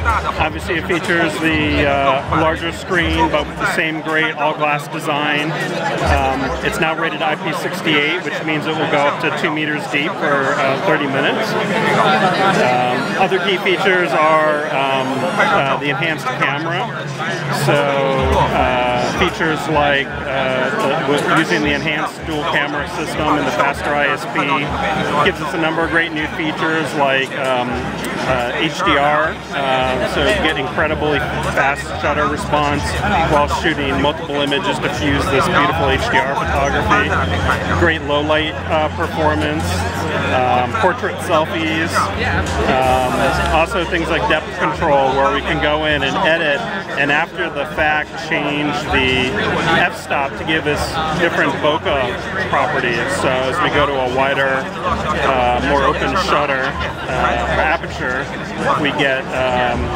Obviously it features the larger screen, but with the same great all-glass design. It's now rated IP68, which means it will go up to 2 meters deep for 30 minutes. Other key features are the enhanced camera. So features like using the enhanced dual camera system and the faster ISP gives us a number of great new features like HDR, so you get incredibly fast shutter response while shooting multiple images to fuse this beautiful HDR photography. Great low light performance, portrait selfies, also things like depth control where we can go in and edit and after the fact change the f-stop to give us different bokeh properties. So as we go to a wider, more open shutter aperture, we get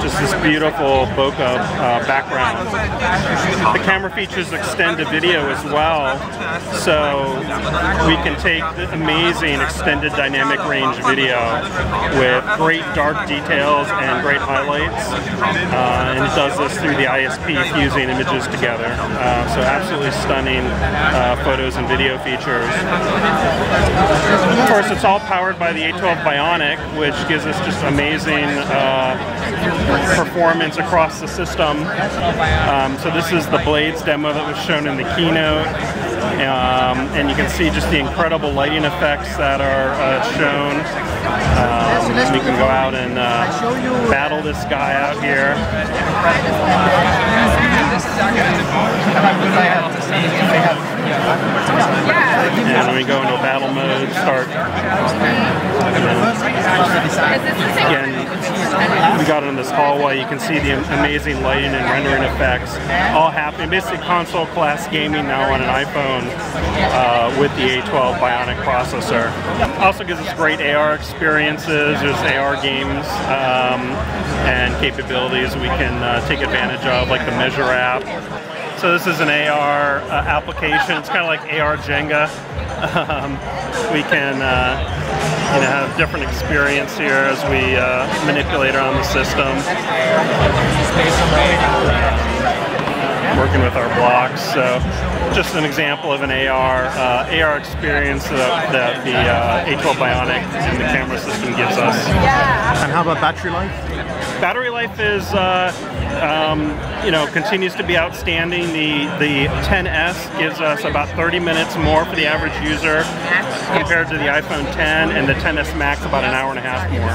just this beautiful bokeh background. The camera features extend to video as well, so we can take the amazing extended dynamic range video with great dark details and great highlights, and it does this through the ISP fusing images together. So absolutely stunning photos and video features. Of course, it's all powered by the A12 Bionic, which gives us just amazing performance across the system. So this is the Blades demo that was shown in the keynote, and you can see just the incredible lighting effects that are shown. We can go out and battle this guy out here. And when we go into battle mode, start. Again, we got in this hallway, you can see the amazing lighting and rendering effects all happening. Basically console class gaming now on an iPhone with the A12 Bionic processor. Also gives us great AR experiences. There's AR games and capabilities we can take advantage of, like the Measure app. So this is an AR application. It's kind of like AR Jenga. We can have different experience here as we manipulate around the system. Working with our blocks. So just an example of an AR experience that the A12 Bionic and the camera system gives us. And how about battery life? Battery life is continues to be outstanding. The 10s gives us about 30 minutes more for the average user compared to the iPhone 10, and the 10s Max about an hour and a half more.